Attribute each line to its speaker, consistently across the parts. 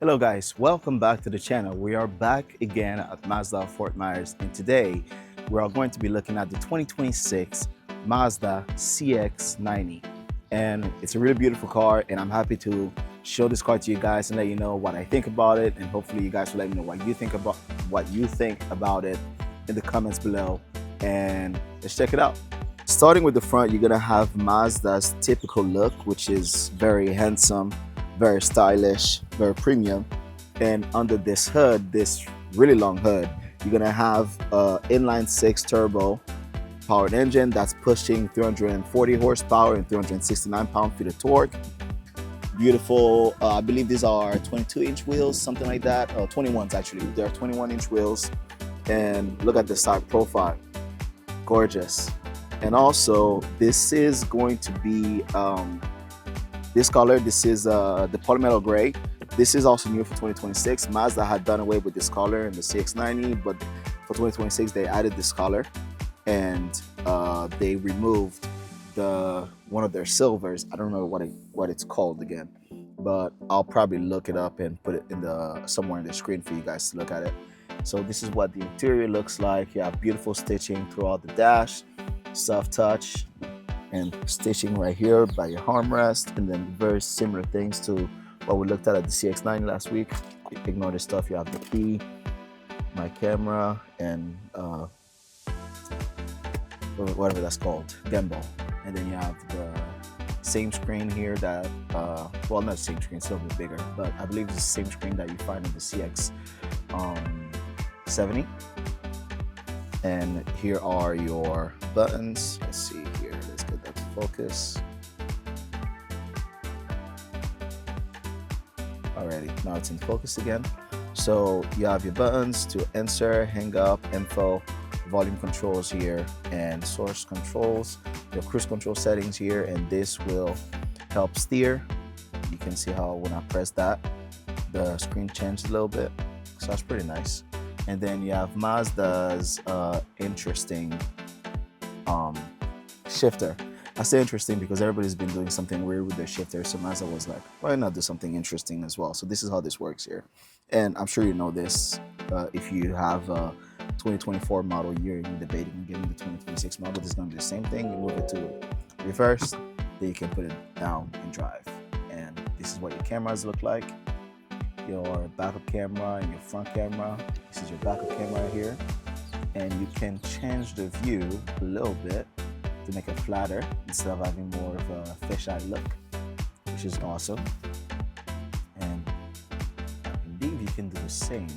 Speaker 1: Hello guys, welcome back to the channel. We are back again at Mazda Fort Myers, and today we are going to be looking at the 2026 Mazda CX-90. And it's a really beautiful car, and I'm happy to show this car to you guys and let you know what I think about it, and hopefully you guys will let me know what you think about it in the comments below. And let's check it out. Starting with the front, you're gonna have Mazda's typical look, which is very handsome, very stylish, very premium. And under this hood, this really long hood, you're gonna have a inline six turbo powered engine that's pushing 340 horsepower and 369 pound-feet of torque. Beautiful, I believe these are 22-inch wheels, something like that. 21s actually, they're 21-inch wheels. And look at the side profile, gorgeous. And also, this is going to be this color. This is the Polymetal Gray. This is also new for 2026. Mazda had done away with this color in the CX-90, but for 2026 they added this color, and they removed one of their silvers. I don't know what it's called again, but I'll probably look it up and put it in somewhere in the screen for you guys to look at it. So this is what the interior looks like. You have beautiful stitching throughout the dash, soft touch, and stitching right here by your armrest, and then very similar things to what we looked at the CX-90 last week. Ignore this stuff. You have the key, my camera, and whatever that's called, gimbal. And then you have the same screen here that, well, not the same screen, it's a little bit bigger, but I believe it's the same screen that you find in the CX-70. And here are your buttons. Let's see here, let's get that to focus. Alrighty, now it's in focus again. So you have your buttons to insert, hang up, info, volume controls here, and source controls, your cruise control settings here, and this will help steer. You can see how when I press that, the screen changed a little bit, so that's pretty nice. And then you have Mazda's interesting shifter. I say interesting because everybody's been doing something weird with their shifter, so Mazda was like, why not do something interesting as well? So this is how this works here. And I'm sure you know this if you have a 2024 model year and you're debating getting the 2026 model. This is going to be the same thing. You move it to reverse, then you can put it down and drive. And this is what your cameras look like. Your backup camera and your front camera. This is your backup camera here, and you can change the view a little bit to make it flatter instead of having more of a fisheye look, which is awesome. And I believe you can do the same,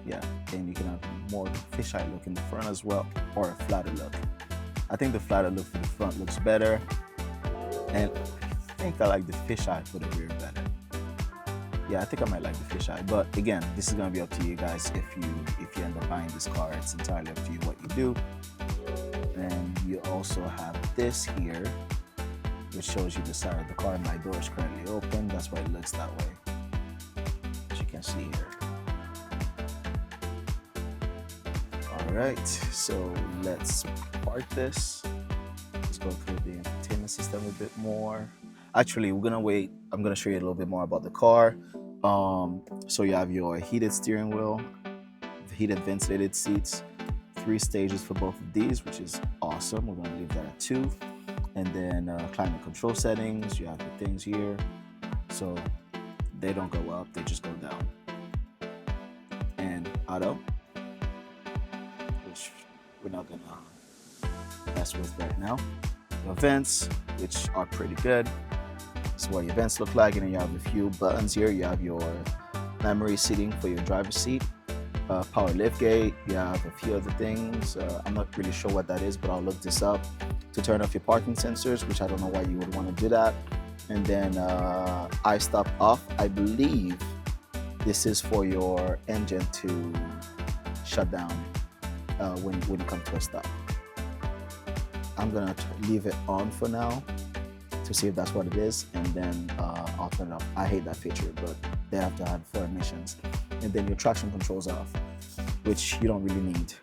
Speaker 1: yeah, and you can have more fisheye look in the front as well, or a flatter look. I think the flatter look for the front looks better, and I think I like the fisheye for the rear better. Yeah, I think I might like the fisheye, but again, this is gonna be up to you guys if you end up buying this car. It's entirely up to you what you do. And you also have this here, which shows you the side of the car. My door is currently open. That's why it looks that way, as you can see here. All right, so let's park this. Let's go through the entertainment system a bit more. Actually, we're gonna wait. I'm gonna show you a little bit more about the car. So you have your heated steering wheel, heated ventilated seats, 3 stages for both of these, which is awesome. We're gonna leave that at 2. And then climate control settings, you have the things here. So they don't go up, they just go down. And auto, which we're not gonna mess with right now. Your vents, which are pretty good. This is what your vents look like, and then you have a few buttons here. You have your memory seating for your driver's seat, power liftgate. You have a few other things. I'm not really sure what that is, but I'll look this up. To turn off your parking sensors, which I don't know why you would want to do that. And then I-stop off. I believe this is for your engine to shut down when you come to a stop. I'm gonna leave it on for now to see if that's what it is, and then I'll turn it off. I hate that feature, but they have to have for emissions. And then your traction controls off, which you don't really need.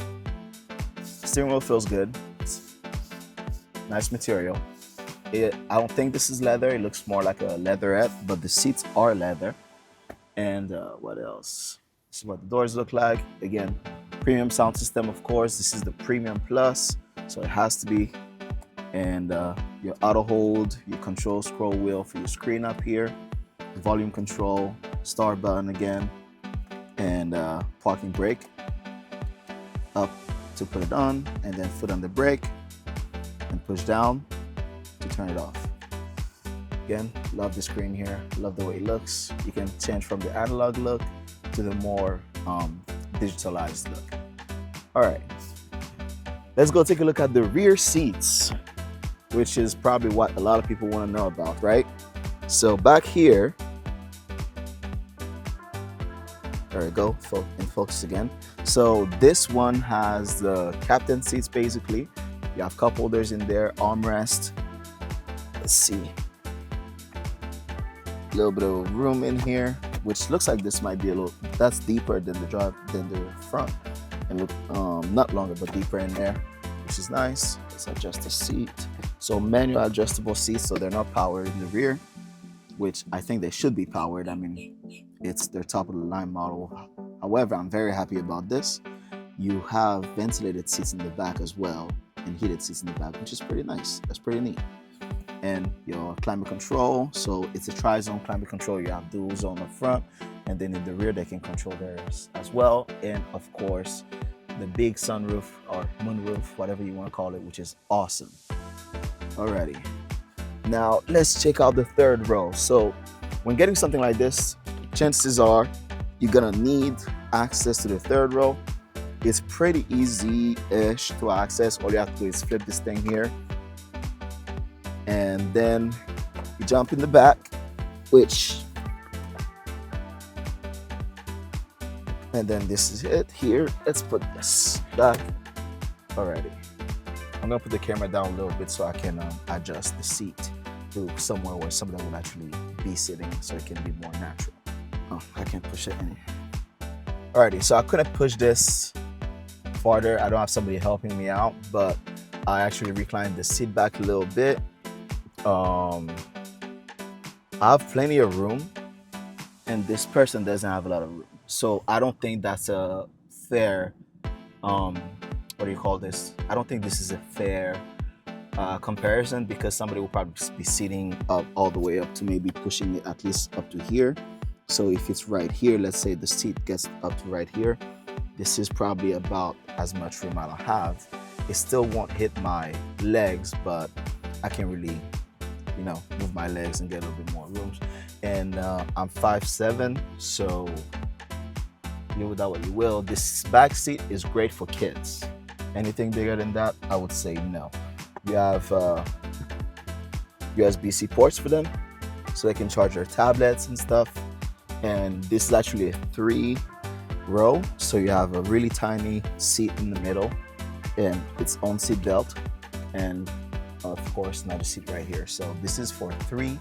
Speaker 1: Steering wheel feels good. It's nice material. I don't think this is leather. It looks more like a leatherette, but the seats are leather. And what else? This is what the doors look like. Again, premium sound system, of course. This is the Premium Plus, so it has to be. And your auto hold, your control scroll wheel for your screen up here, volume control, start button again, and parking brake up to put it on, and then foot on the brake and push down to turn it off. Again, love the screen here, love the way it looks. You can change from the analog look to the more digitalized look. All right, let's go take a look at the rear seats, which is probably what a lot of people want to know about, right? So back here, there we go, in focus again. So this one has the captain seats basically. You have cup holders in there, armrest. Let's see. A little bit of room in here, which looks like this might be a little, that's deeper than the front. And look, not longer, but deeper in there, which is nice. Let's adjust the seat. So manual adjustable seats, so they're not powered in the rear, which I think they should be powered. I mean, it's their top of the line model. However, I'm very happy about this. You have ventilated seats in the back as well, and heated seats in the back, which is pretty nice. That's pretty neat. And your climate control, so it's a tri-zone climate control. You have dual zone up front, and then in the rear they can control theirs as well. And of course, the big sunroof or moonroof, whatever you want to call it, which is awesome. Alrighty, now let's check out the third row. So when getting something like this, chances are you're gonna need access to the third row. It's pretty easy-ish to access. All you have to do is flip this thing here, and then you jump in the back, and then this is it here. Let's put this back. Alrighty, I'm gonna put the camera down a little bit so I can adjust the seat to somewhere where somebody will actually be sitting, so it can be more natural. Oh, I can't push it in. Alrighty, so I couldn't push this farther. I don't have somebody helping me out, but I actually reclined the seat back a little bit. I have plenty of room, and this person doesn't have a lot of room. So I don't think that's a fair, what do you call this? I don't think this is a fair comparison, because somebody will probably be sitting up all the way up to maybe pushing it at least up to here. So if it's right here, let's say the seat gets up to right here, this is probably about as much room I'll have. It still won't hit my legs, but I can really, you know, move my legs and get a little bit more room. And I'm 5'7", so deal with that what you will. This back seat is great for kids. Anything bigger than that, I would say no. You have USB-C ports for them, so they can charge their tablets and stuff. And this is actually a 3-row, so you have a really tiny seat in the middle and its own seat belt, and of course another seat right here. So this is for 3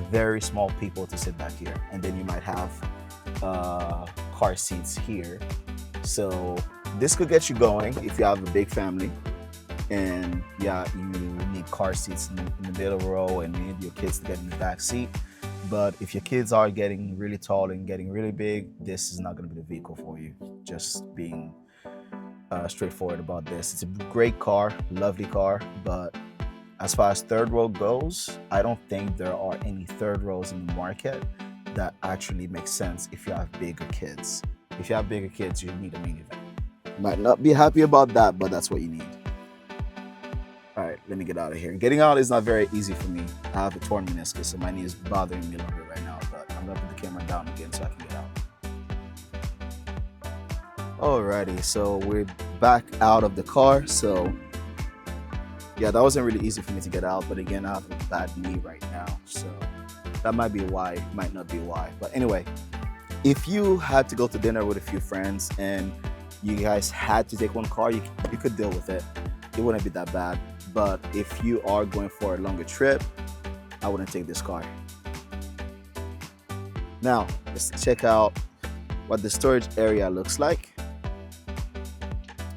Speaker 1: very small people to sit back here. And then you might have car seats here. So this could get you going if you have a big family, and yeah, you need car seats in the middle row, and you need your kids to get in the back seat. But if your kids are getting really tall and getting really big, this is not going to be the vehicle for you. Just being straightforward about this. It's a great car, lovely car, but as far as third row goes, I don't think there are any third rows in the market that actually make sense if you have bigger kids. If you have bigger kids, you need a minivan. You might not be happy about that, but that's what you need. All right, let me get out of here. Getting out is not very easy for me. I have a torn meniscus, so my knee is bothering me a little bit right now, but I'm gonna put the camera down again so I can get out. Alrighty, so we're back out of the car. So yeah, that wasn't really easy for me to get out, but again, I have a bad knee right now, so that might be why, might not be why. But anyway, if you had to go to dinner with a few friends and you guys had to take one car, you could deal with it. It wouldn't be that bad. But if you are going for a longer trip, I wouldn't take this car. Now, let's check out what the storage area looks like.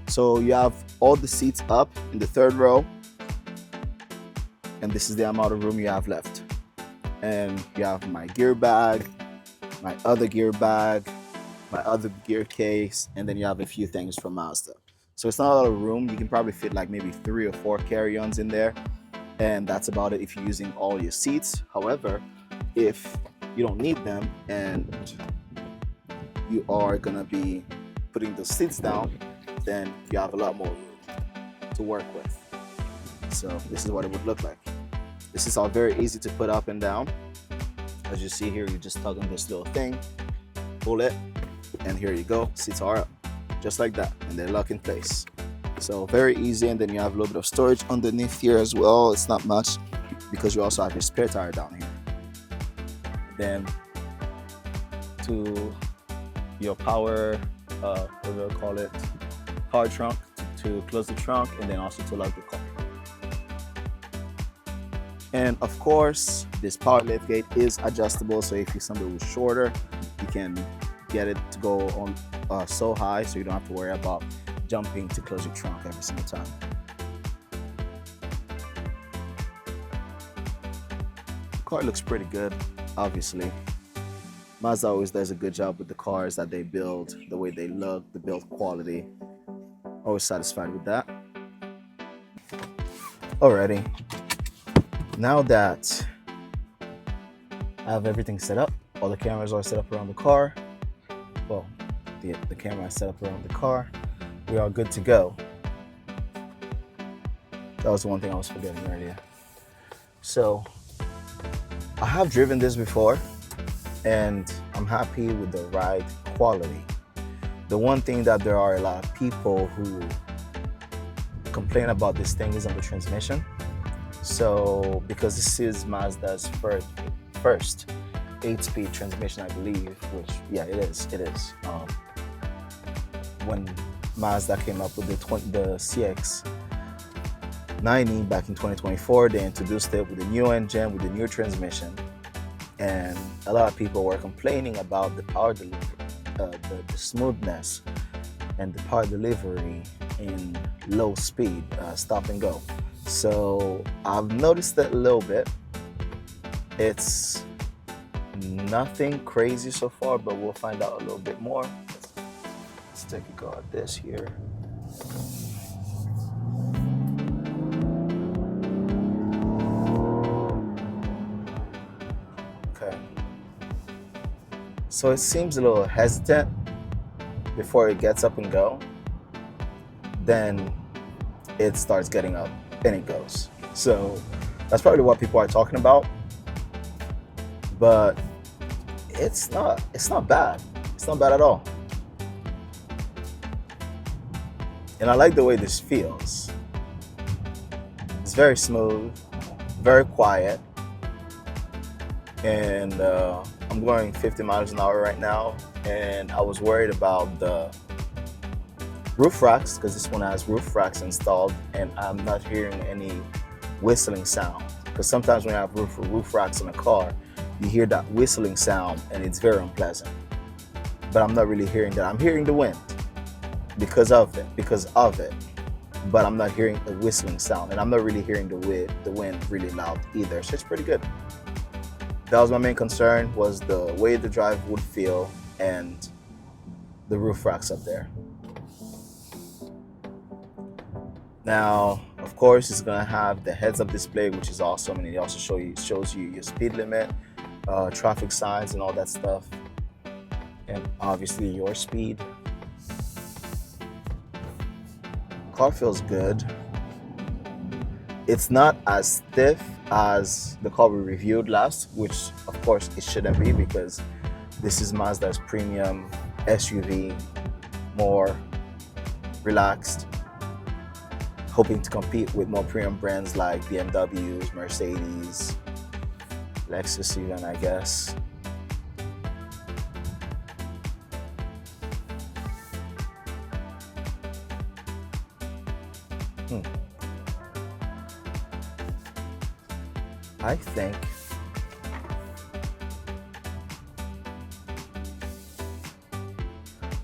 Speaker 1: So you have all the seats up in the third row, and this is the amount of room you have left. And you have my gear bag, my other gear bag, my other gear case, and then you have a few things from Mazda. So it's not a lot of room. You can probably fit like maybe 3 or 4 carry-ons in there, and that's about it if you're using all your seats. However, if you don't need them and you are gonna be putting the seats down, then you have a lot more room to work with. So this is what it would look like. This is all very easy to put up and down. As you see here, you just tug on this little thing, pull it, and here you go. Seats are up, just like that, and they're locked in place. So very easy, and then you have a little bit of storage underneath here as well. It's not much because you also have your spare tire down here. Then to your power, what do I call it? Power trunk to close the trunk, and then also to lock the car. And of course, this power lift gate is adjustable. So if you're somebody who's shorter, you can get it to go on so high, so you don't have to worry about jumping to close your trunk every single time. The car looks pretty good, obviously. Mazda always does a good job with the cars that they build, the way they look, the build quality. Always satisfied with that. Alrighty. Now that I have everything set up, all the cameras are set up around the car. Well, the camera is set up around the car. We are good to go. That was the one thing I was forgetting earlier. So I have driven this before, and I'm happy with the ride quality. The one thing that there are a lot of people who complain about this thing is on the transmission. So because this is Mazda's first 8-speed transmission, I believe, which, yeah, it is. When Mazda came up with the CX-90 back in 2024, they introduced it with a new engine, with a new transmission, and a lot of people were complaining about the power delivery, the smoothness and the power delivery in low speed, stop and go. So I've noticed that a little bit. It's nothing crazy so far, but we'll find out a little bit more. Let's take a go at this here. Okay. So it seems a little hesitant before it gets up and go. Then it starts getting up and it goes. So that's probably what people are talking about. But it's not bad. It's not bad at all. And I like the way this feels. It's very smooth, very quiet. And I'm going 50 miles an hour right now. And I was worried about the roof racks, because this one has roof racks installed, and I'm not hearing any whistling sound. Because sometimes when you have roof racks in a car, you hear that whistling sound and it's very unpleasant. But I'm not really hearing that. I'm hearing the wind because of it. But I'm not hearing a whistling sound, and I'm not really hearing the wind really loud either. So it's pretty good. That was my main concern, was the way the drive would feel and the roof racks up there. Now, of course, it's gonna have the heads-up display, which is awesome, and it also shows you your speed limit, traffic signs, and all that stuff, and obviously your speed. Car feels good. It's not as stiff as the car we reviewed last, which of course it shouldn't be, because this is Mazda's premium SUV, more relaxed, hoping to compete with more premium brands like BMWs, Mercedes, Lexus even, I guess.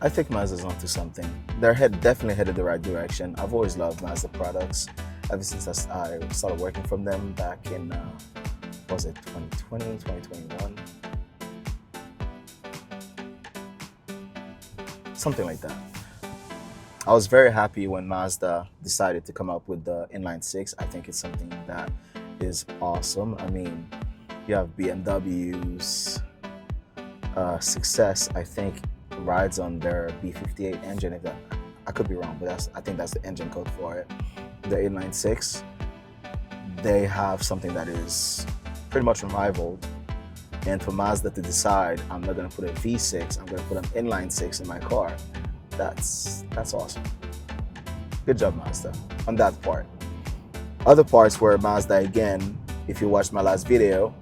Speaker 1: I think Mazda's onto something. They're definitely headed the right direction. I've always loved Mazda products ever since I started working from them back in, was it 2020, 2021? something like that. I was very happy when Mazda decided to come up with the inline six. I think it's something that is awesome. I mean, you have BMW's success, I think, rides on their B58 engine. If that, I could be wrong, but I think that's the engine code for it. The inline six, they have something that is pretty much unrivaled. And for Mazda to decide, I'm not going to put a V6, I'm going to put an inline six in my car, that's awesome. Good job, Mazda, on that part. Other parts where Mazda, again, if you watched my last video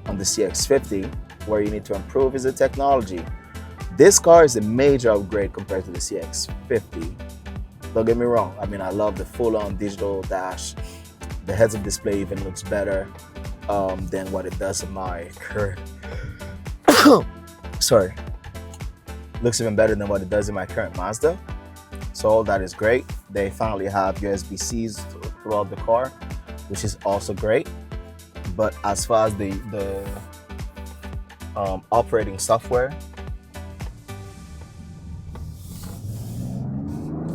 Speaker 1: on the CX-50, where you need to improve is the technology. This car is a major upgrade compared to the CX-50. Don't get me wrong, I mean, I love the full-on digital dash. The heads-up display even looks better than what it does in my current sorry, looks even better than what it does in my current Mazda. So all that is great. They finally have USB-Cs throughout the car, which is also great. But as far as the operating software,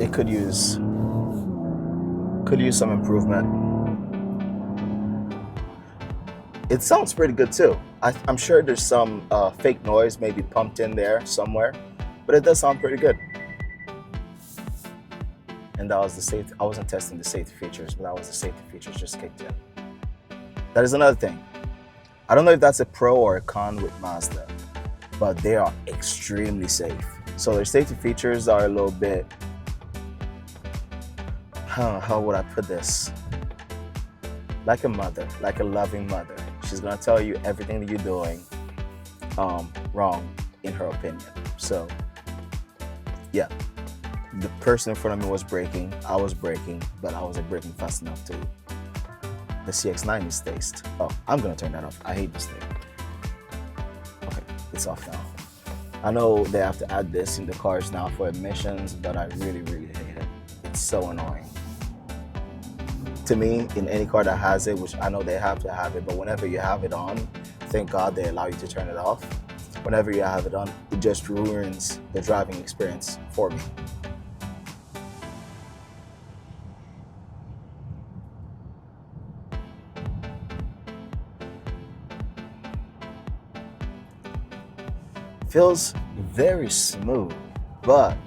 Speaker 1: it could use some improvement. It sounds pretty good too. I'm sure there's some fake noise maybe pumped in there somewhere, but it does sound pretty good. And that was the safety. I wasn't testing the safety features, but that was the safety features just kicked in. That is another thing. I don't know if that's a pro or a con with Mazda, but they are extremely safe. So their safety features are a little bit, how would I put this? Like a mother, like a loving mother. She's gonna tell you everything that you're doing wrong, in her opinion. So yeah, the person in front of me was braking, I was braking, but I wasn't braking fast enough to the CX-90's taste. Oh, I'm gonna turn that off. I hate this thing. Okay, it's off now. I know they have to add this in the cars now for emissions, but I really, really hate it. It's so annoying. To me, in any car that has it, which I know they have to have it, but whenever you have it on, thank God they allow you to turn it off. Whenever you have it on, it just ruins the driving experience for me. Feels very smooth, but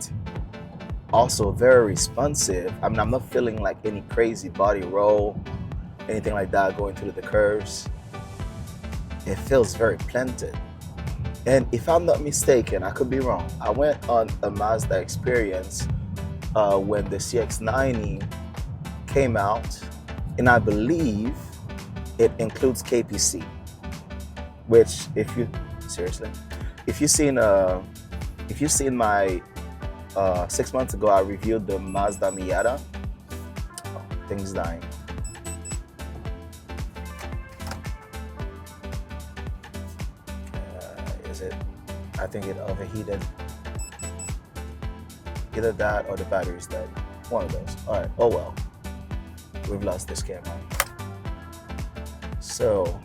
Speaker 1: also very responsive. I mean, I'm not feeling like any crazy body roll, anything like that going through the curves. It feels very planted. And if I'm not mistaken, I could be wrong, I went on a Mazda experience when the CX-90 came out, and I believe it includes KPC, which if you've seen my 6 months ago, I reviewed the Mazda Miata. Oh, thing's dying. Is it? I think it overheated. Either that or the battery's dead. One of those. All right. Oh well. We've lost this camera. So,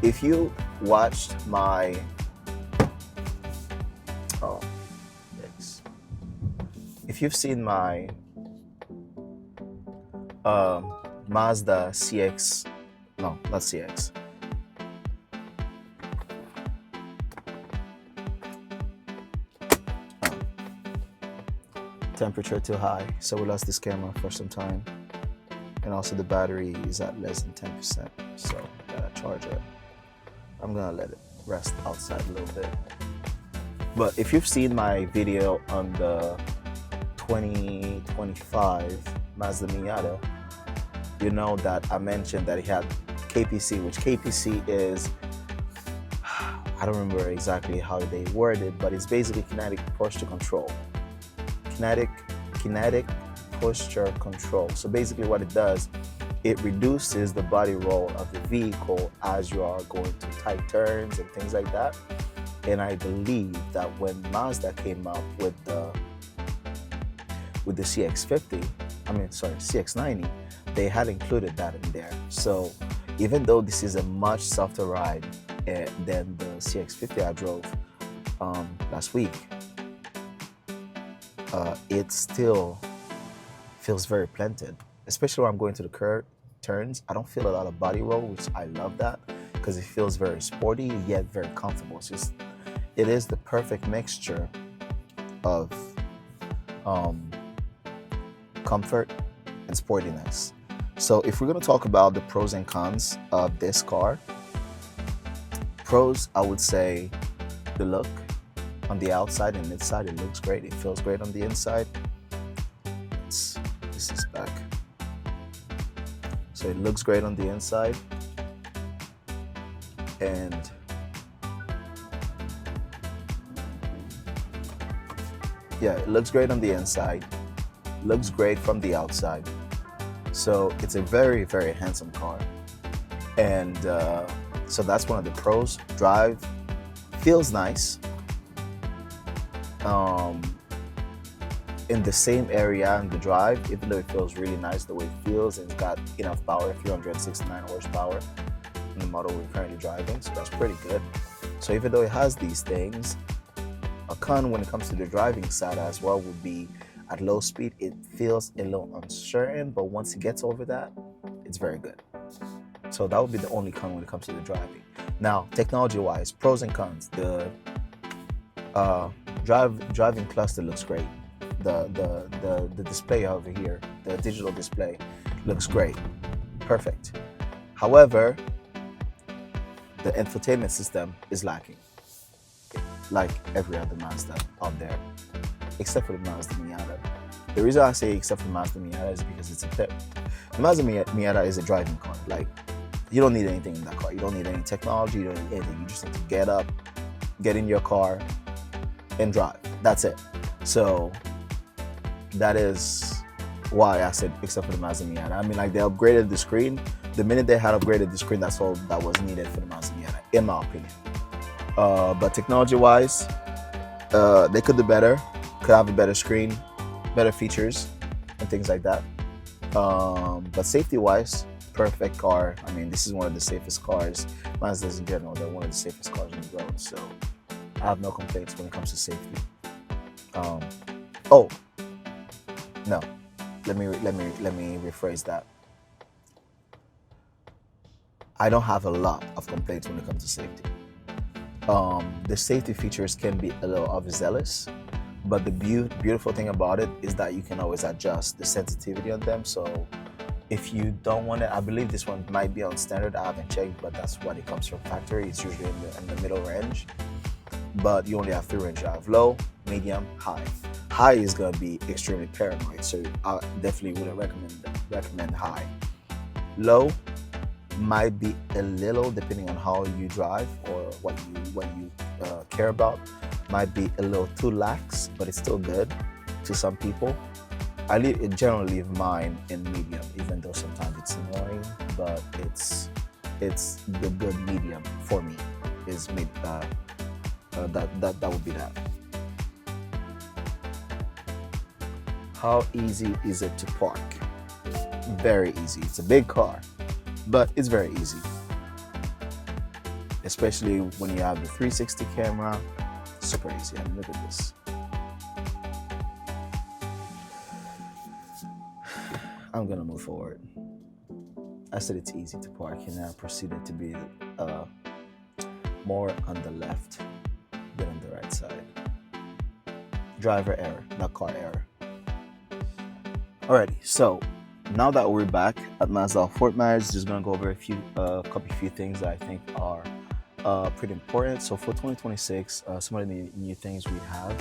Speaker 1: if you watched my if you've seen my Mazda CX, no, not CX. Temperature too high, so we lost this camera for some time. And also the battery is at less than 10%, so gotta charge it. I'm gonna let it rest outside a little bit. But if you've seen my video on the 2025 Mazda Miata, you know that I mentioned that it had KPC, which KPC is, I don't remember exactly how they word it, but it's basically kinetic posture control. Kinetic posture control. So basically what it does, it reduces the body roll of the vehicle as you are going through tight turns and things like that. And I believe that when Mazda came up with the CX-90, they had included that in there. So even though this is a much softer ride than the CX-50 I drove, last week, it still feels very planted, especially when I'm going to the curve turns. I don't feel a lot of body roll, which I love that because it feels very sporty yet very comfortable. It is the perfect mixture of comfort and sportiness. So if we're going to talk about the pros and cons of this car, pros, I would say the look on the outside and inside, it looks great. It feels great on the inside. This is back. So it looks great on the inside. And yeah, it looks great on the inside. Looks great from the outside. So it's a very, very handsome car. And so that's one of the pros. Drive feels nice. In the same area in the drive, even though it feels really nice the way it feels, and it's got enough power, 369 horsepower in the model we're currently driving, so that's pretty good. So even though it has these things, a con when it comes to the driving side as well would be at low speed, it feels a little uncertain, but once it gets over that, it's very good. So that would be the only con when it comes to the driving. Now, technology-wise, pros and cons. The driving cluster looks great. The display over here, the digital display, looks great, perfect. However, the infotainment system is lacking, like every other Mazda out there, except for the Mazda Miata. The reason I say except for the Mazda Miata is because the Mazda Miata is a driving car. Like, you don't need anything in that car. You don't need any technology. You don't need anything. You just need to get up, get in your car, and drive. That's it. So that is why I said except for the Mazda Miata. I mean, like, they upgraded the screen. The minute they had upgraded the screen, that's all that was needed for the Mazda Miata, in my opinion. But technology-wise, they could do better. Could have a better screen, better features, and things like that. But safety-wise, perfect car. I mean, this is one of the safest cars. Mazdas in general, they're one of the safest cars on the road. So I have no complaints when it comes to safety. Oh, no. Let me rephrase that. I don't have a lot of complaints when it comes to safety. The safety features can be a little overzealous, but the beautiful thing about it is that you can always adjust the sensitivity on them. So if you don't want it, I believe this one might be on standard. I haven't checked, but that's what it comes from factory. It's usually in the middle range, but you only have 3 ranges. You have low, medium, high. High is gonna be extremely paranoid, so I definitely wouldn't recommend high. Low might be a little, depending on how you drive or what you care about, might be a little too lax, but it's still good to some people. I generally leave mine in medium, even though sometimes it's annoying, but it's the good medium for me. Is that would be that. How easy is it to park? Very easy. It's a big car, but it's very easy. Especially when you have the 360 camera, super easy. I mean, look at this. I'm gonna move forward. I said it's easy to park, and I proceeded to be more on the left than on the right side. Driver error, not car error. Alrighty, so now that we're back at Mazda Fort Myers, just gonna go over a few things that I think are pretty important. So for 2026, some of the new things we have.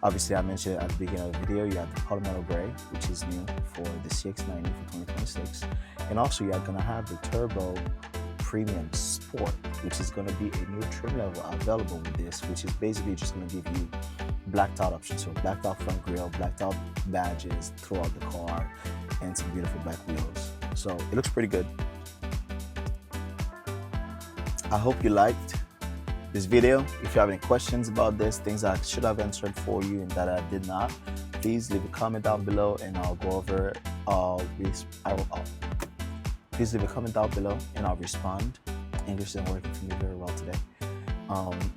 Speaker 1: Obviously, I mentioned at the beginning of the video, you have the Polymetal Gray, which is new for the CX-90 for 2026, and also you're gonna have the Turbo Premium Sport, which is going to be a new trim level available with this, which is basically just going to give you blacked out options. So blacked out front grille, blacked out badges throughout the car, and some beautiful black wheels. So it looks pretty good. I hope you liked this video. If you have any questions about this, things I should have answered for you and that I did not, please leave a comment down below and I'll go over. Please leave a comment down below and I'll respond. English isn't working for me very well today.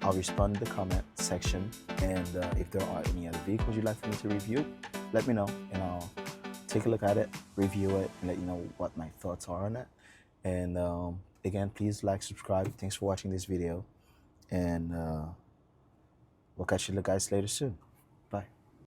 Speaker 1: I'll respond in the comment section, and if there are any other vehicles you'd like for me to review, let me know, and I'll take a look at it, review it, and let you know what my thoughts are on it. And again, please like, subscribe. Thanks for watching this video, and we'll catch you guys later soon.